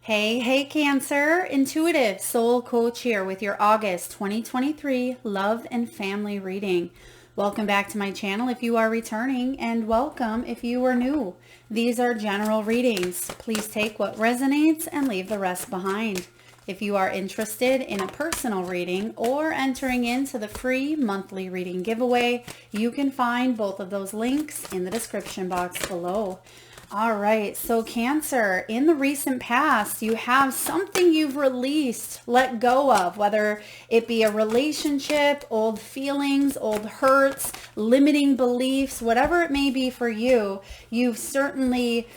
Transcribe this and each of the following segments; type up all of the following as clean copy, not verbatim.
Hey, Cancer, intuitive soul coach here with your August 2023 love and family reading. Welcome back to my channel if you are returning, and welcome if you are new. These are general readings. Please take what resonates and leave the rest behind. If you are interested in a personal reading or entering into the free monthly reading giveaway, you can find both of those links in the description box below. All right, so Cancer, in the recent past, you have something you've released, let go of, whether it be a relationship, old feelings, old hurts, limiting beliefs, whatever it may be for you, you've certainly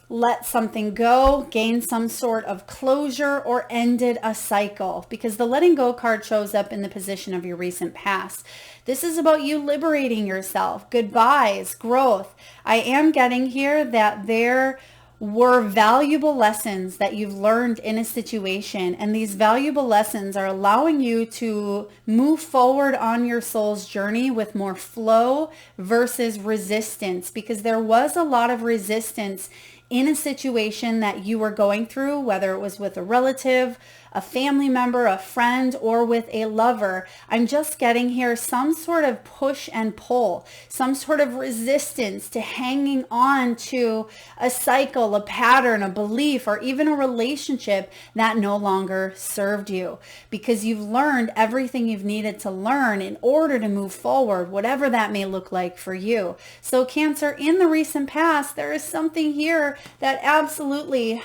let something go, gained some sort of closure, or ended a cycle, because the letting go card shows up in the position of your recent past. This is about you liberating yourself, goodbyes, growth. I am getting here that there were valuable lessons that you've learned in a situation, and these valuable lessons are allowing you to move forward on your soul's journey with more flow versus resistance, because there was a lot of resistance in a situation that you were going through, whether it was with a relative, a family member, a friend, or with a lover. I'm just getting here some sort of push and pull, some sort of resistance to hanging on to a cycle, a pattern, a belief, or even a relationship that no longer served you, because you've learned everything you've needed to learn in order to move forward, whatever that may look like for you. So Cancer, in the recent past, there is something here that absolutely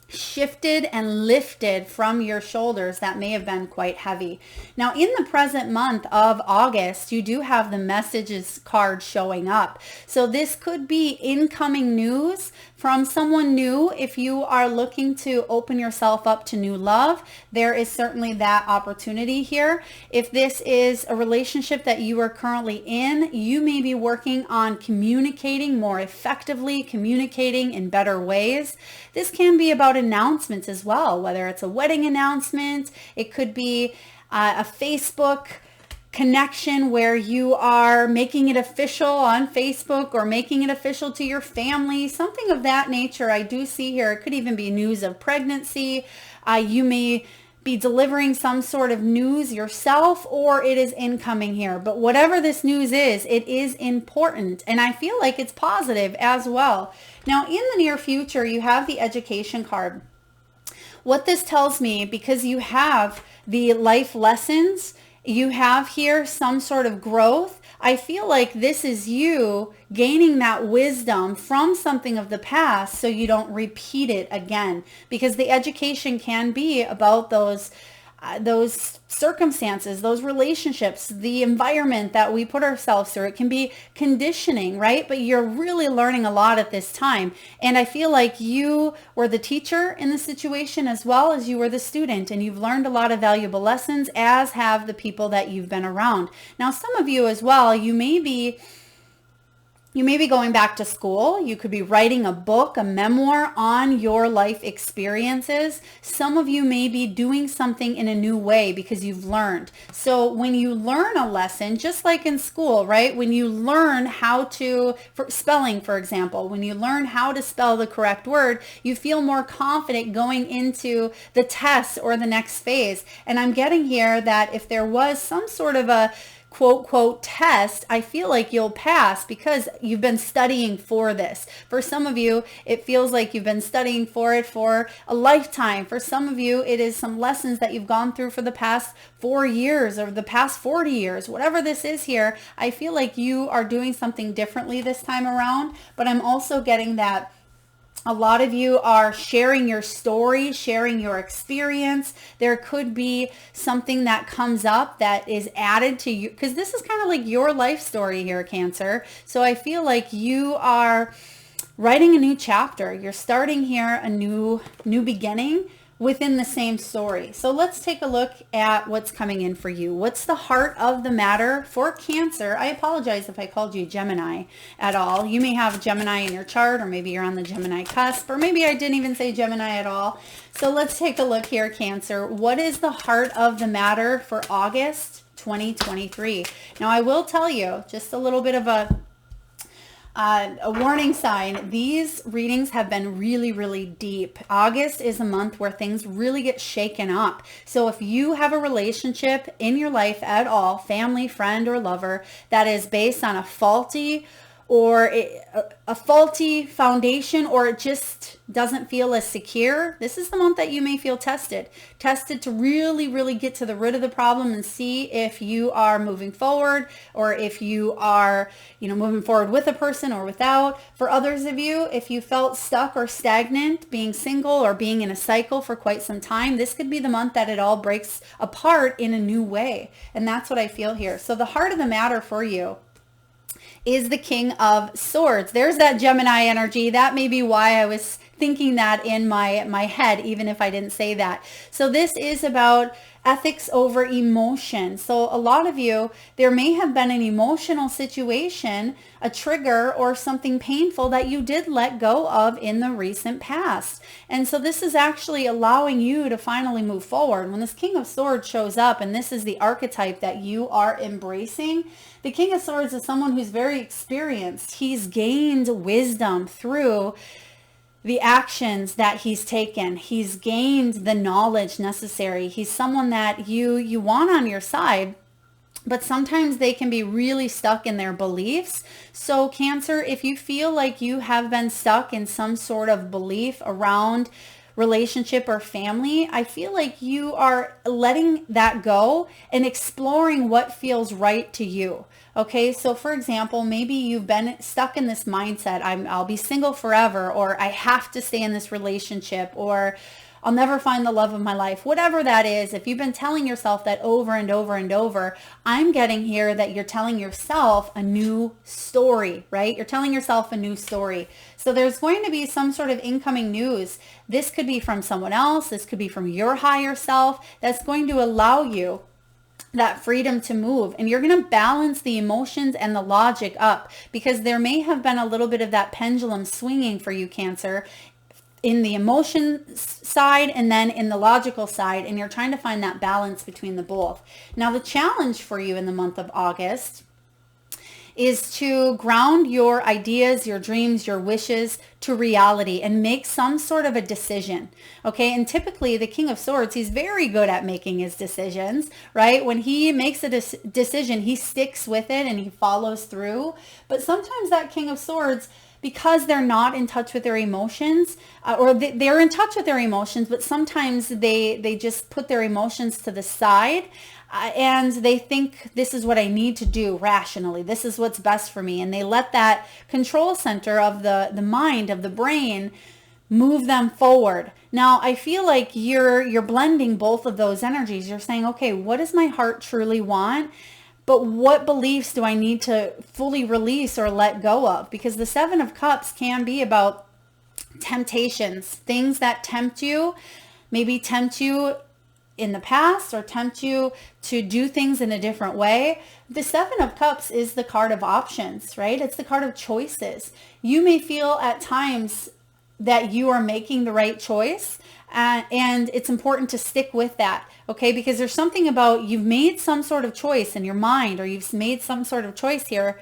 shifted and lifted from your shoulders that may have been quite heavy. Now, in the present month of August, you do have the messages card showing up. So this could be incoming news from someone new. If you are looking to open yourself up to new love, there is certainly that opportunity here. If this is a relationship that you are currently in, you may be working on communicating more effectively, communicating in better ways. This can be about announcements as well, whether it's a wedding announcement, it could be a Facebook connection where you are making it official on Facebook or making it official to your family, something of that nature. I do see here, it could even be news of pregnancy. You may be delivering some sort of news yourself, or it is incoming here. But whatever this news is, it is important, and I feel like it's positive as well. Now, in the near future, you have the education card. What this tells me, because you have the life lessons, you have here some sort of growth. I feel like this is you gaining that wisdom from something of the past so you don't repeat it again, because the education can be about those circumstances, those relationships, the environment that we put ourselves through. It can be conditioning, right? But you're really learning a lot at this time. And I feel like you were the teacher in the situation as well as you were the student, and you've learned a lot of valuable lessons, as have the people that you've been around. Now, some of you as well, you may be going back to school. You could be writing a book, a memoir on your life experiences. Some of you may be doing something in a new way because you've learned. So when you learn a lesson, just like in school, right? When you learn how to, for spelling, for example, when you learn how to spell the correct word, you feel more confident going into the test or the next phase. And I'm getting here that if there was some sort of a quote test, I feel like you'll pass because you've been studying for this. For some of you, it feels like you've been studying for it for a lifetime. For some of you, it is some lessons that you've gone through for the past 4 years or the past 40 years. Whatever this is here, I feel like you are doing something differently this time around, but I'm also getting that a lot of you are sharing your story, sharing your experience. There could be something that comes up that is added to you, because this is kind of like your life story here, Cancer. So I feel like you are writing a new chapter. You're starting here a new beginning within the same story. So let's take a look at what's coming in for you. What's the heart of the matter for Cancer? I apologize if I called you Gemini at all. You may have Gemini in your chart, or maybe you're on the Gemini cusp, or maybe I didn't even say Gemini at all. So let's take a look here, Cancer. What is the heart of the matter for August 2023? Now, I will tell you just a little bit of A warning sign, these readings have been really, really deep. August is a month where things really get shaken up. So if you have a relationship in your life at all, family, friend, or lover, that is based on a faulty foundation, or it just doesn't feel as secure, this is the month that you may feel tested to really, really get to the root of the problem and see if you are moving forward, or if you are, moving forward with a person or without. For others of you, if you felt stuck or stagnant being single or being in a cycle for quite some time, this could be the month that it all breaks apart in a new way. And that's what I feel here. So the heart of the matter for you is the King of Swords. There's that Gemini energy. That may be why I was thinking that in my head, even if I didn't say that. So this is about ethics over emotion. So a lot of you, there may have been an emotional situation, a trigger, or something painful that you did let go of in the recent past. And so this is actually allowing you to finally move forward. When this King of Swords shows up, and this is the archetype that you are embracing, the King of Swords is someone who's very experienced. He's gained wisdom through the actions that he's taken. He's gained the knowledge necessary. He's someone that you want on your side, but sometimes they can be really stuck in their beliefs. So Cancer, if you feel like you have been stuck in some sort of belief around relationship or family, I feel like you are letting that go and exploring what feels right to you. Okay, so for example, maybe you've been stuck in this mindset, I'll be single forever, or I have to stay in this relationship, or I'll never find the love of my life. Whatever that is, if you've been telling yourself that over and over and over, I'm getting here that you're telling yourself a new story, right? You're telling yourself a new story. So there's going to be some sort of incoming news. This could be from someone else. This could be from your higher self. That's going to allow you that freedom to move, and you're going to balance the emotions and the logic up, because there may have been a little bit of that pendulum swinging for you, Cancer, in the emotion side and then in the logical side, and you're trying to find that balance between the both. Now, the challenge for you in the month of August is to ground your ideas, your dreams, your wishes to reality and make some sort of a decision. Okay. And typically the King of Swords, he's very good at making his decisions, right? When he makes a decision, he sticks with it and he follows through. But sometimes that King of Swords, because they're not in touch with their emotions, or they're in touch with their emotions, but sometimes they just put their emotions to the side. And they think this is what I need to do rationally. This is what's best for me. And they let that control center of the mind, of the brain, move them forward. Now, I feel like you're blending both of those energies. You're saying, okay, what does my heart truly want? But what beliefs do I need to fully release or let go of? Because the Seven of Cups can be about temptations, things that tempt you, maybe tempt you in the past or tempt you to do things in a different way. The Seven of Cups is the card of options, right? It's the card of choices. You may feel at times that you are making the right choice, and it's important to stick with that, okay? Because there's something about you've made some sort of choice in your mind, or you've made some sort of choice here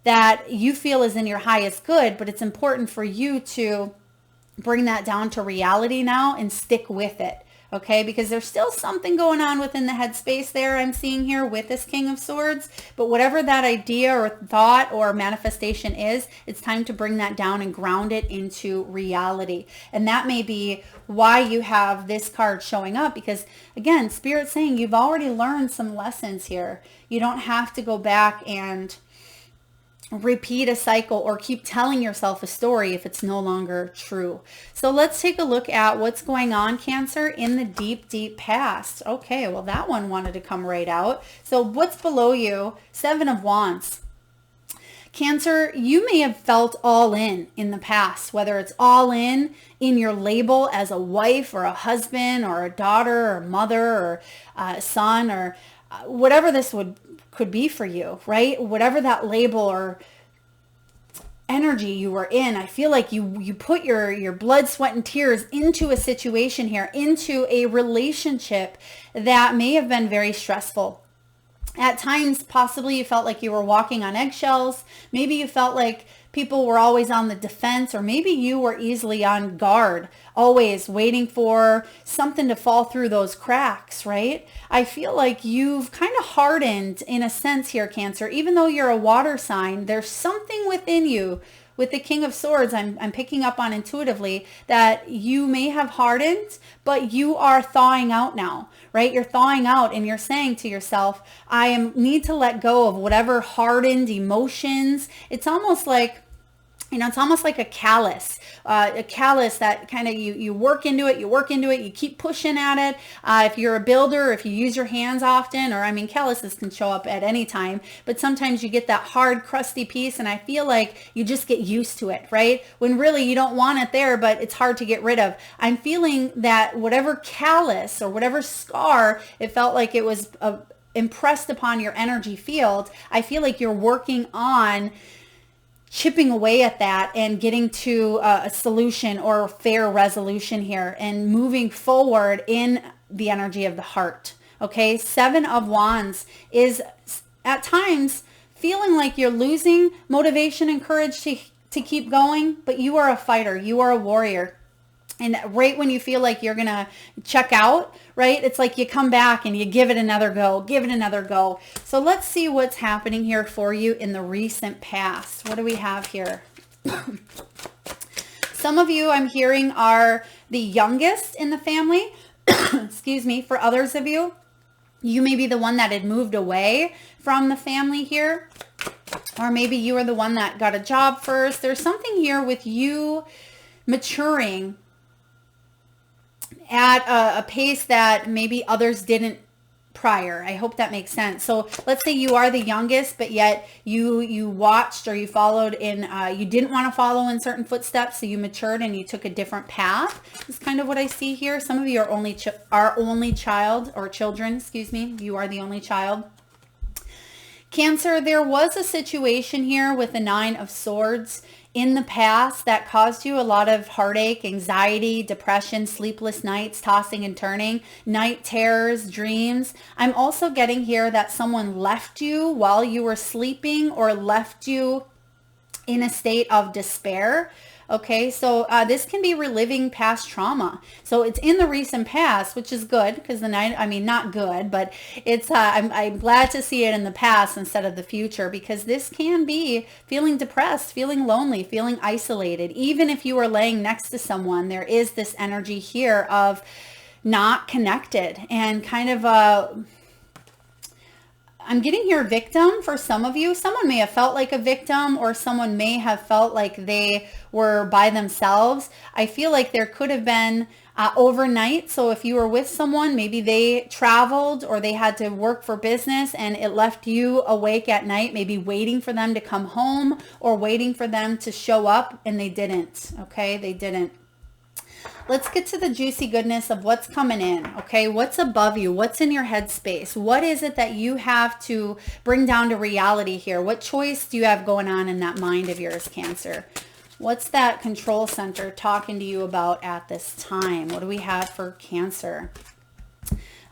that you feel is in your highest good, but it's important for you to bring that down to reality now and stick with it. Okay, because there's still something going on within the headspace there I'm seeing here with this King of Swords. But whatever that idea or thought or manifestation is, it's time to bring that down and ground it into reality. And that may be why you have this card showing up, because again, Spirit's saying you've already learned some lessons here. You don't have to go back and repeat a cycle or keep telling yourself a story if it's no longer true. So let's take a look at what's going on, Cancer, in the deep, deep past. Okay, well, that one wanted to come right out. So what's below you? Seven of Wands. Cancer, you may have felt all in the past, whether it's all in your label as a wife or a husband or a daughter or mother or a son, or whatever this could be for you, right? Whatever that label or energy you were in, I feel like you put your blood, sweat, and tears into a situation here, into a relationship that may have been very stressful. At times, possibly you felt like you were walking on eggshells. Maybe you felt like people were always on the defense, or maybe you were easily on guard, always waiting for something to fall through those cracks, right? I feel like you've kind of hardened in a sense here, Cancer. Even though you're a water sign, there's something within you. With the King of Swords, I'm picking up on intuitively that you may have hardened, but you are thawing out now, right? You're thawing out and you're saying to yourself, need to let go of whatever hardened emotions. It's almost like, it's almost like a callus that kind of you work into it, you keep pushing at it. If you're a builder, if you use your hands often, calluses can show up at any time, but sometimes you get that hard, crusty piece, and I feel like you just get used to it, right? When really you don't want it there, but it's hard to get rid of. I'm feeling that whatever callus or whatever scar, it felt like it was impressed upon your energy field. I feel like you're working on chipping away at that and getting to a solution or a fair resolution here and moving forward in the energy of the heart. Okay, 7 of Wands is at times feeling like you're losing motivation and courage to keep going, but you are a fighter, you are a warrior. And right when you feel like you're going to check out, right, it's like you come back and you give it another go, So let's see what's happening here for you in the recent past. What do we have here? Some of you I'm hearing are the youngest in the family. Excuse me. For others of you, you may be the one that had moved away from the family here. Or maybe you were the one that got a job first. There's something here with you maturing at a pace that maybe others didn't prior. I hope that makes sense. So let's say you are the youngest, but yet you watched or you followed in, you didn't want to follow in certain footsteps, so you matured and you took a different path. That's kind of what I see here. Some of you are only child or children, excuse me. You are the only child. Cancer, there was a situation here with the 9 of Swords in the past that caused you a lot of heartache, anxiety, depression, sleepless nights, tossing and turning, night terrors, dreams. I'm also getting here that someone left you while you were sleeping or left you in a state of despair. Okay, so this can be reliving past trauma. So it's in the recent past, which is good because not good, but it's, I'm glad to see it in the past instead of the future, because this can be feeling depressed, feeling lonely, feeling isolated. Even if you are laying next to someone, there is this energy here of not connected and kind of I'm getting here victim for some of you. Someone may have felt like a victim, or someone may have felt like they were by themselves. I feel like there could have been overnight. So if you were with someone, maybe they traveled or they had to work for business and it left you awake at night, maybe waiting for them to come home or waiting for them to show up, and they didn't. Okay, they didn't. Let's get to the juicy goodness of what's coming in, okay? What's above you? What's in your headspace? What is it that you have to bring down to reality here? What choice do you have going on in that mind of yours, Cancer? What's that control center talking to you about at this time? What do we have for Cancer?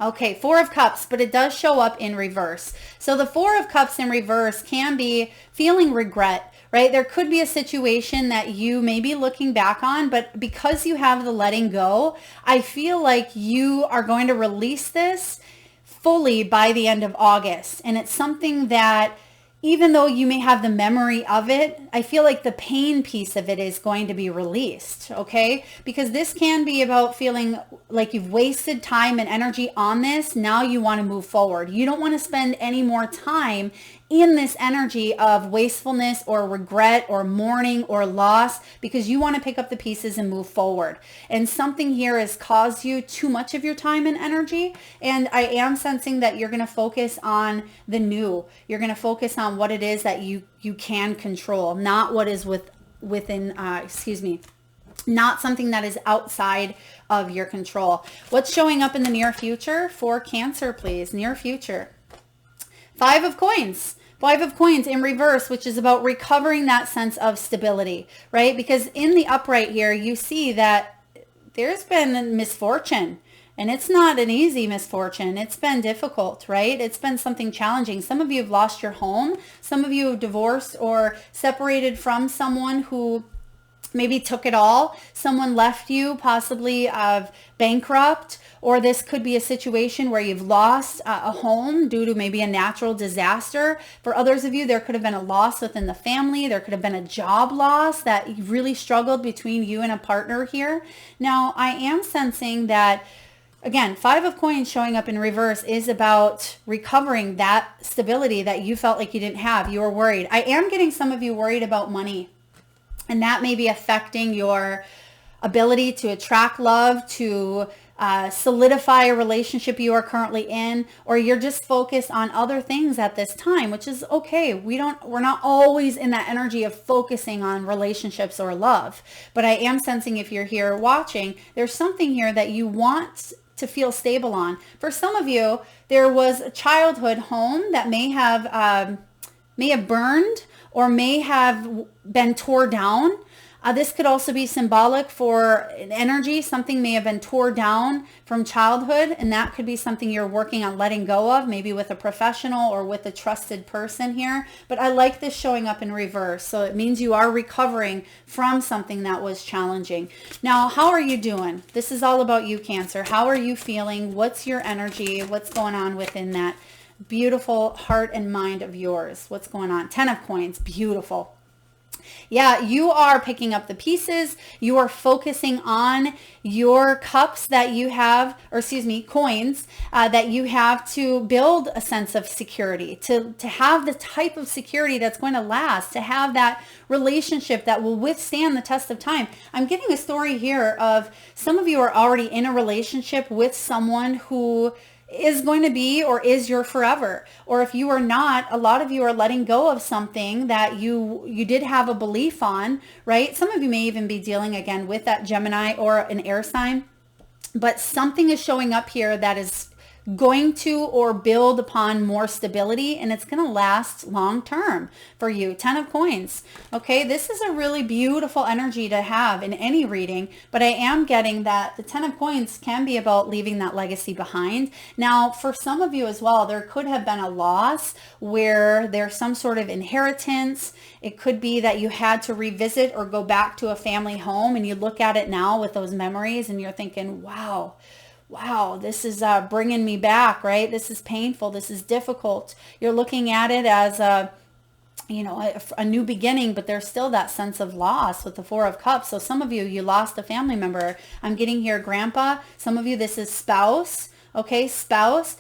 Okay, 4 of Cups, but it does show up in reverse. So the 4 of Cups in reverse can be feeling regret, right? There could be a situation that you may be looking back on, but because you have the letting go, I feel like you are going to release this fully by the end of August. And it's something that, even though you may have the memory of it, I feel like the pain piece of it is going to be released, okay? Because this can be about feeling like you've wasted time and energy on this. Now you want to move forward. You don't want to spend any more time in this energy of wastefulness or regret or mourning or loss, because you want to pick up the pieces and move forward. And something here has caused you too much of your time and energy. And I am sensing that you're going to focus on the new. You're going to focus on what it is that you can control, not what is within, not something that is outside of your control. What's showing up in the near future for Cancer, please? Near future. 5 of Coins. 5 of Coins in reverse, which is about recovering that sense of stability, right? Because in the upright here, you see that there's been misfortune. And it's not an easy misfortune. It's been difficult, right? It's been something challenging. Some of you have lost your home. Some of you have divorced or separated from someone who maybe took it all. Someone left you, possibly bankrupt, or this could be a situation where you've lost a home due to maybe a natural disaster. For others of you, there could have been a loss within the family. There could have been a job loss that you really struggled between you and a partner here. Now, I am sensing that, again, Five of Coins showing up in reverse is about recovering that stability that you felt like you didn't have. You were worried. I am getting some of you worried about money. And that may be affecting your ability to attract love, to solidify a relationship you are currently in, or you're just focused on other things at this time, which is okay. We're not always in that energy of focusing on relationships or love. But I am sensing, if you're here watching, there's something here that you want to feel stable on. For some of you, there was a childhood home that may have burned or may have been tore down. This could also be symbolic for an energy. Something may have been tore down from childhood, and that could be something you're working on letting go of, maybe with a professional or with a trusted person here. But I like this showing up in reverse. So it means you are recovering from something that was challenging. Now, how are you doing? This is all about you, Cancer. How are you feeling? What's your energy? What's going on within that beautiful heart and mind of yours? What's going on? 10 of Coins. Beautiful. Yeah, you are picking up the pieces. You are focusing on your cups that you have, or excuse me, coins that you have to build a sense of security, to have the type of security that's going to last, to have that relationship that will withstand the test of time. I'm getting a story here of some of you are already in a relationship with someone who is going to be or is your forever. Or if you are not, a lot of you are letting go of something that you did have a belief on, right? Some of you may even be dealing again with that Gemini or an air sign, but something is showing up here that is going to or build upon more stability, and it's going to last long term for you. 10 of Coins. Okay, this is a really beautiful energy to have in any reading, but I am getting that the 10 of Coins can be about leaving that legacy behind. Now, for some of you as well, there could have been a loss where there's some sort of inheritance. It could be that you had to revisit or go back to a family home, and you look at it now with those memories and you're thinking, wow, this is bringing me back, right? This is painful. This is difficult. You're looking at it as a new beginning, but there's still that sense of loss with the Four of Cups. So some of you lost a family member. I'm getting here, grandpa. Some of you, this is spouse. Okay, spouse.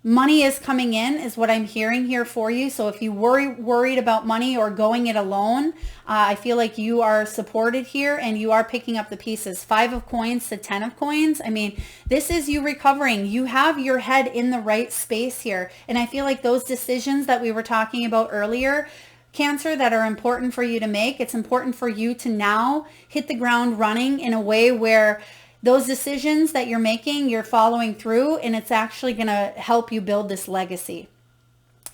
Money is coming in is what I'm hearing here for you. So if you worried about money or going it alone, I feel like you are supported here and you are picking up the pieces. 5 of Coins to 10 of Coins. I mean, this is you recovering. You have your head in the right space here. And I feel like those decisions that we were talking about earlier, Cancer, that are important for you to make, it's important for you to now hit the ground running in a way where those decisions that you're making, you're following through, and it's actually going to help you build this legacy.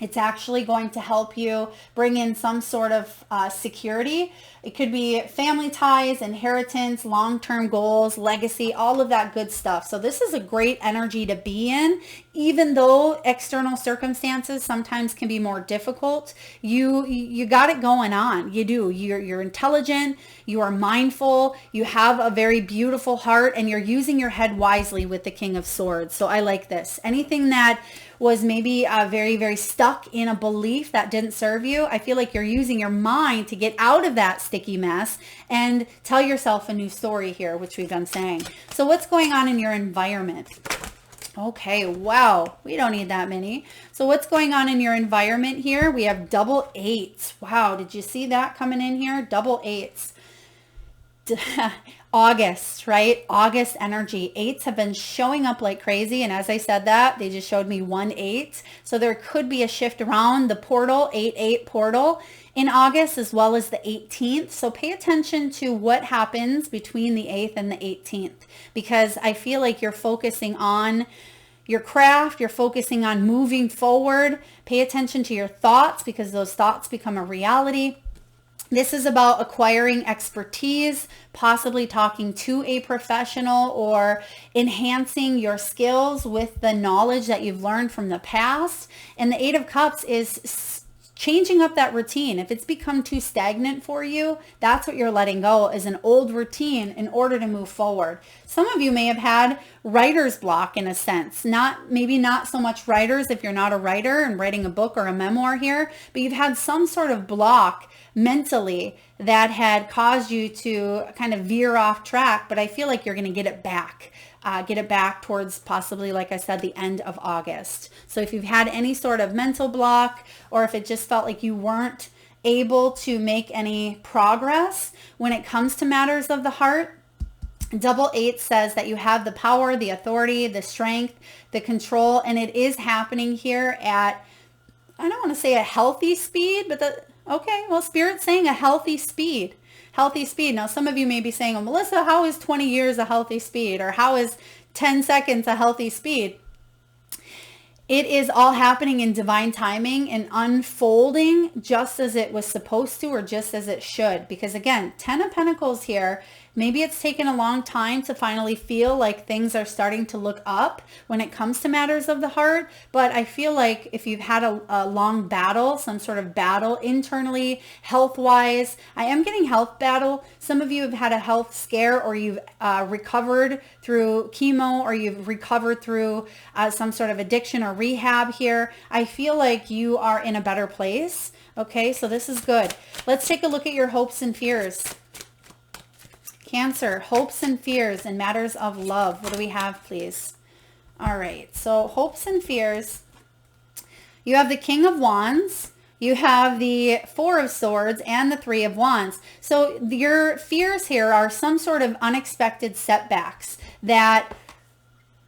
It's actually going to help you bring in some sort of security. It could be family ties, inheritance, long-term goals, legacy, all of that good stuff. So this is a great energy to be in, even though external circumstances sometimes can be more difficult. You got it going on. You do. You're intelligent. You are mindful. You have a very beautiful heart, and you're using your head wisely with the King of Swords. So I like this. Anything that was maybe very, very stuck in a belief that didn't serve you, I feel like you're using your mind to get out of that sticky mess and tell yourself a new story here, which we've been saying. So what's going on in your environment? Okay, wow, we don't need that many. So what's going on in your environment here? We have double eights. Wow, did you see that coming in here? Double eights. August, right? August energy. Eights have been showing up like crazy. And as I said that, they just showed me 1-8. So there could be a shift around the portal, 8-8 portal in August, as well as the 18th. So pay attention to what happens between the 8th and the 18th, because I feel like you're focusing on your craft. You're focusing on moving forward. Pay attention to your thoughts, because those thoughts become a reality. This is about acquiring expertise, possibly talking to a professional or enhancing your skills with the knowledge that you've learned from the past. And the Eight of Cups is changing up that routine. If it's become too stagnant for you, that's what you're letting go, is an old routine in order to move forward. Some of you may have had writer's block in a sense. Maybe not so much writers if you're not a writer and writing a book or a memoir here, but you've had some sort of block mentally that had caused you to kind of veer off track, but I feel like you're going to get it back. Get it back towards possibly, like I said, the end of August. So if you've had any sort of mental block, or if it just felt like you weren't able to make any progress when it comes to matters of the heart, Double Eight says that you have the power, the authority, the strength, the control, and it is happening here at, I don't want to say a healthy speed, but okay, well, Spirit's saying a healthy speed. Healthy speed. Now, some of you may be saying, well, Melissa, how is 20 years a healthy speed? Or how is 10 seconds a healthy speed? It is all happening in divine timing and unfolding just as it was supposed to, or just as it should. Because again, 10 of Pentacles here, maybe it's taken a long time to finally feel like things are starting to look up when it comes to matters of the heart. But I feel like if you've had a long battle, some sort of battle internally, health-wise, I am getting health battle. Some of you have had a health scare, or you've recovered through chemo, or you've recovered through some sort of addiction or rehab here. I feel like you are in a better place. Okay, so this is good. Let's take a look at your hopes and fears. Cancer, hopes and fears in matters of love. What do we have, please? All right, so hopes and fears. You have the King of Wands. You have the Four of Swords and the Three of Wands. So your fears here are some sort of unexpected setbacks that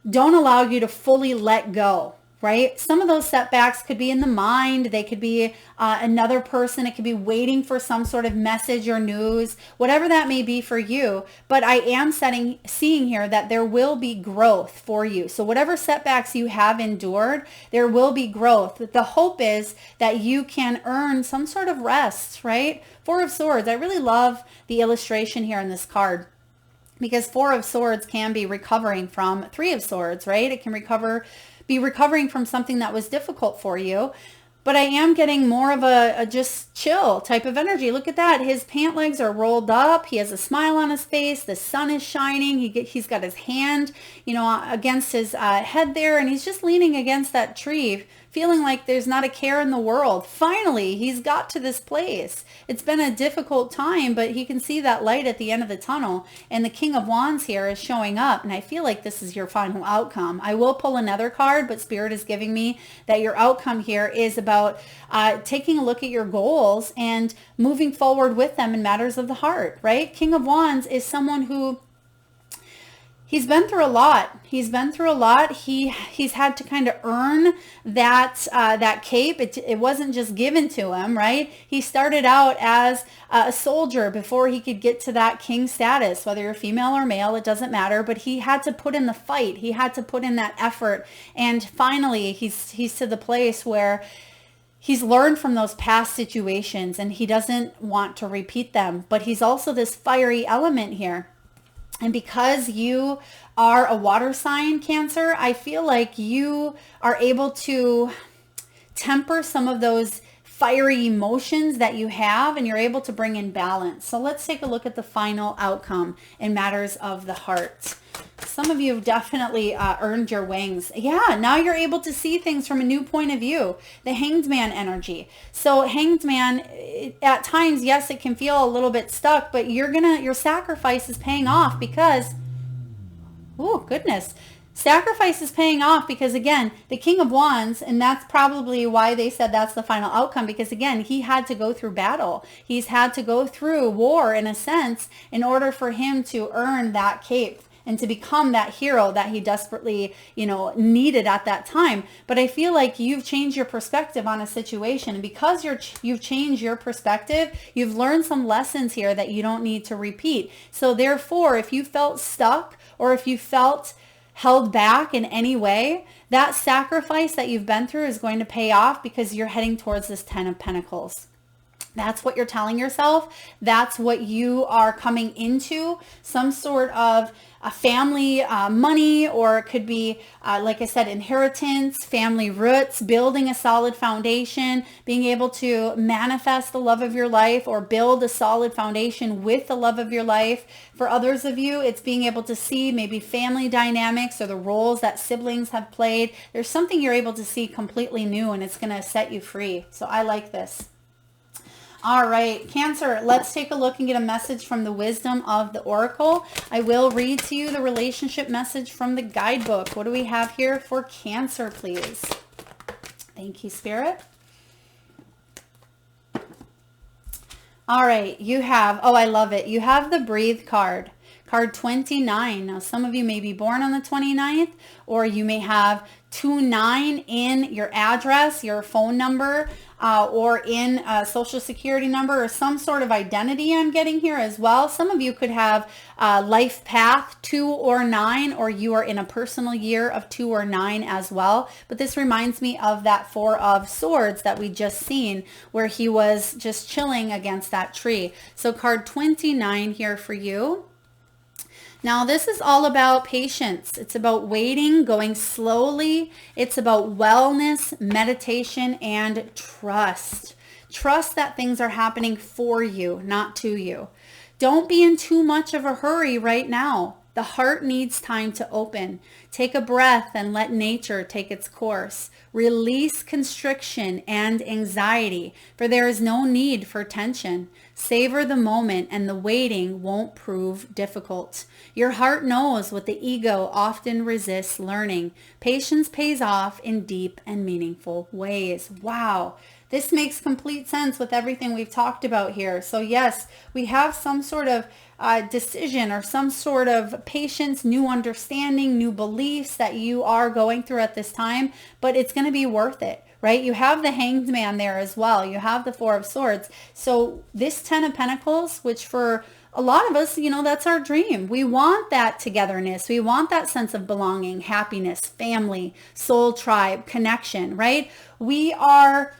don't allow you to fully let go. Right? Some of those setbacks could be in the mind. They could be another person. It could be waiting for some sort of message or news, whatever that may be for you. But I am seeing here that there will be growth for you. So whatever setbacks you have endured, there will be growth. The hope is that you can earn some sort of rest, right? Four of Swords. I really love the illustration here in this card, because Four of Swords can be recovering from Three of Swords, right? It can be recovering from something that was difficult for you. But I am getting more of a just chill type of energy. Look at that. His pant legs are rolled up. He has a smile on his face. The sun is shining. He's got his hand, against his head there, and he's just leaning against that tree, feeling like there's not a care in the world. Finally, he's got to this place. It's been a difficult time, but he can see that light at the end of the tunnel. And the King of Wands here is showing up, and I feel like this is your final outcome. I will pull another card, but Spirit is giving me that your outcome here is about taking a look at your goals and moving forward with them in matters of the heart, right? King of Wands is someone who, he's been through a lot. He's been through a lot. He's had to kind of earn that cape. It wasn't just given to him, right? He started out as a soldier before he could get to that king status. Whether you're female or male, it doesn't matter. But he had to put in the fight. He had to put in that effort. And finally, he's to the place where he's learned from those past situations, and he doesn't want to repeat them. But he's also this fiery element here. And because you are a water sign, Cancer, I feel like you are able to temper some of those fiery emotions that you have, and you're able to bring in balance. So let's take a look at the final outcome in matters of the heart. Some of you have definitely earned your wings. Yeah, now you're able to see things from a new point of view. The Hanged Man energy. So Hanged Man, at times, yes, it can feel a little bit stuck, but your sacrifice is paying off because, oh goodness, sacrifice is paying off because, again, the King of Wands, and that's probably why they said that's the final outcome, because again, he had to go through battle. He's had to go through war in a sense in order for him to earn that cape and to become that hero that he desperately, needed at that time. But I feel like you've changed your perspective on a situation. And because you've changed your perspective, you've learned some lessons here that you don't need to repeat. So therefore, if you felt stuck, or if you felt held back in any way, that sacrifice that you've been through is going to pay off, because you're heading towards this Ten of Pentacles. That's what you're telling yourself. That's what you are coming into, some sort of a family money, or it could be, like I said, inheritance, family roots, building a solid foundation, being able to manifest the love of your life or build a solid foundation with the love of your life. For others of you, it's being able to see maybe family dynamics or the roles that siblings have played. There's something you're able to see completely new, and it's going to set you free. So I like this. All right, Cancer, let's take a look and get a message from the wisdom of the Oracle. I will read to you the relationship message from the guidebook. What do we have here for Cancer, please? Thank you, Spirit. All right, you have, oh, I love it. You have the Breathe card. Card 29. Now, some of you may be born on the 29th, or you may have 29 in your address, your phone number, or in a social security number, or some sort of identity I'm getting here as well. Some of you could have life path 2 or 9, or you are in a personal year of 2 or 9 as well. But this reminds me of that 4 of Swords that we just seen, where he was just chilling against that tree. So card 29 here for you. Now, this is all about patience. It's about waiting, going slowly. It's about wellness, meditation, and trust. Trust that things are happening for you, not to you. Don't be in too much of a hurry right now. The heart needs time to open. Take a breath and let nature take its course. Release constriction and anxiety, for there is no need for tension. Savor the moment, and the waiting won't prove difficult. Your heart knows what the ego often resists learning. Patience pays off in deep and meaningful ways. Wow. This makes complete sense with everything we've talked about here. So yes, we have some sort of decision or some sort of patience, new understanding, new beliefs that you are going through at this time, but it's going to be worth it, right? You have the Hanged Man there as well. You have the 4 of Swords. So this 10 of Pentacles, which for a lot of us, you know, that's our dream. We want that togetherness. We want that sense of belonging, happiness, family, soul tribe, connection, right? We are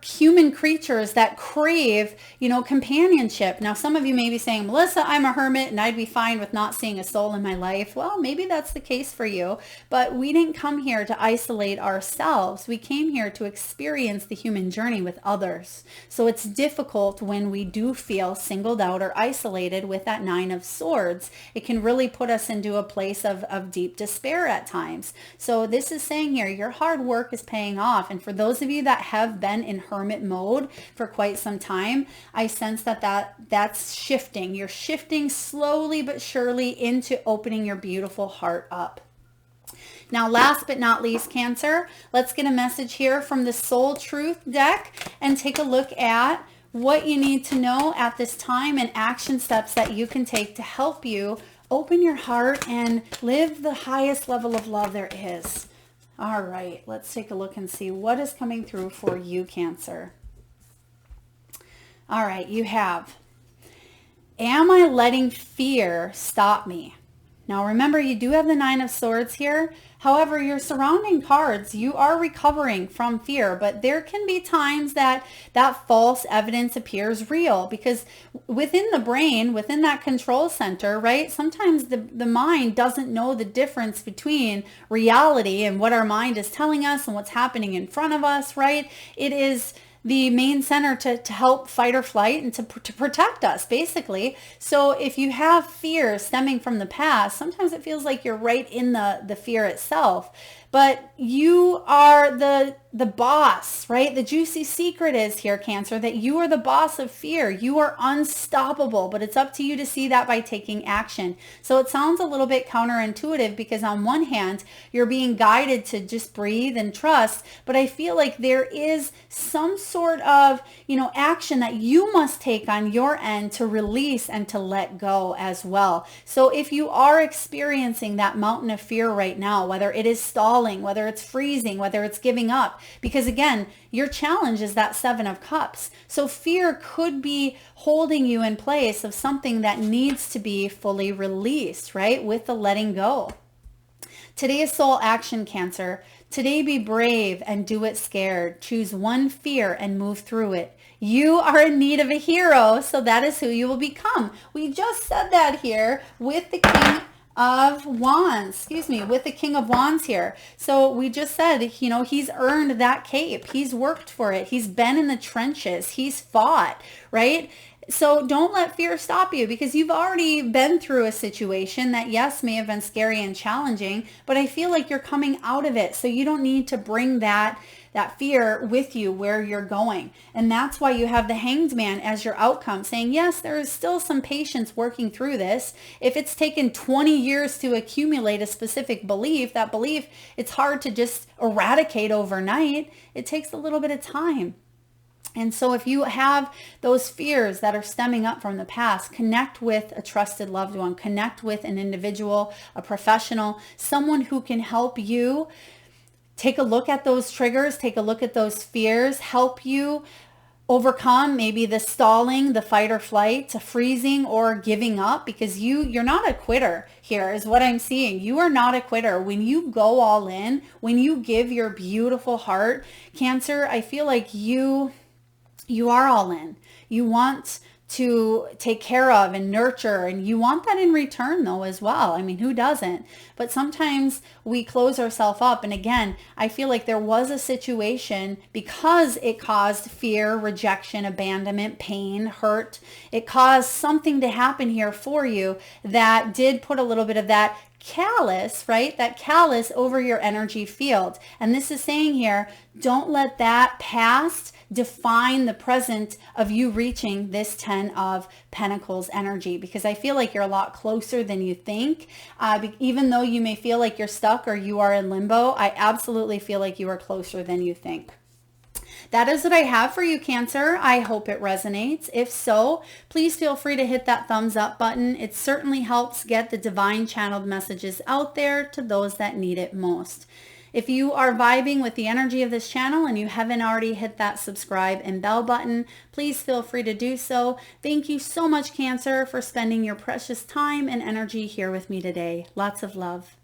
human creatures that crave, you know, companionship. Now, some of you may be saying, Melissa, I'm a hermit and I'd be fine with not seeing a soul in my life. Well, maybe that's the case for you, but we didn't come here to isolate ourselves. We came here to experience the human journey with others. So it's difficult when we do feel singled out or isolated with that 9 of Swords. It can really put us into a place of deep despair at times. So this is saying here, your hard work is paying off. And for those of you that have been in hermit mode for quite some time, I sense that's shifting. You're shifting slowly but surely into opening your beautiful heart up. Now, last but not least, Cancer, let's get a message here from the Soul Truth deck and take a look at what you need to know at this time and action steps that you can take to help you open your heart and live the highest level of love there is. All right, let's take a look and see what is coming through for you, Cancer. All right, you have, am I letting fear stop me? Now remember, you do have the 9 of Swords here. However, your surrounding cards, you are recovering from fear, but there can be times that that false evidence appears real, because within the brain, within that control center, right, sometimes the mind doesn't know the difference between reality and what our mind is telling us and what's happening in front of us, right? It is the main center to help fight or flight and to protect us, basically. So if you have fear stemming from the past, sometimes it feels like you're right in the fear itself. But you are the boss, right? The juicy secret is here, Cancer, that you are the boss of fear. You are unstoppable, but it's up to you to see that by taking action. So it sounds a little bit counterintuitive, because on one hand, you're being guided to just breathe and trust, but I feel like there is some sort of, you know, action that you must take on your end to release and to let go as well. So if you are experiencing that mountain of fear right now, whether it is stalling, whether it's freezing, whether it's giving up, because again, your challenge is that 7 of Cups. So fear could be holding you in place of something that needs to be fully released, right? With the letting go. Today is soul action, Cancer. Today be brave and do it scared. Choose one fear and move through it. You are in need of a hero, so that is who you will become. We just said that here with the King of Wands, with the King of Wands here. So we just said, he's earned that cape. He's worked for it. He's been in the trenches. He's fought, right? So don't let fear stop you, because you've already been through a situation that, yes, may have been scary and challenging, but I feel like you're coming out of it. So you don't need to bring that fear with you where you're going. And that's why you have the Hanged Man as your outcome, saying, yes, there is still some patience working through this. If it's taken 20 years to accumulate a specific belief, that belief, it's hard to just eradicate overnight. It takes a little bit of time. And so if you have those fears that are stemming up from the past, connect with a trusted loved one, connect with an individual, a professional, someone who can help you take a look at those triggers, take a look at those fears, help you overcome maybe the stalling, the fight or flight, freezing or giving up, because you're not a quitter here is what I'm seeing. You are not a quitter. When you go all in, when you give your beautiful heart, Cancer, I feel like you are all in. You want to take care of and nurture, and you want that in return though as well. I mean, who doesn't? But sometimes we close ourselves up. And again, I feel like there was a situation, because it caused fear, rejection, abandonment, pain, hurt. It caused something to happen here for you that did put a little bit of that callus, right? That callus over your energy field. And this is saying here, don't let that past define the present of you reaching this 10 of Pentacles energy, because I feel like you're a lot closer than you think. Even though you may feel like you're stuck or you are in limbo, I absolutely feel like you are closer than you think. That is what I have for you, Cancer. I hope it resonates. If so, please feel free to hit that thumbs up button. It certainly helps get the divine channeled messages out there to those that need it most. If you are vibing with the energy of this channel and you haven't already hit that subscribe and bell button, please feel free to do so. Thank you so much, Cancer, for spending your precious time and energy here with me today. Lots of love.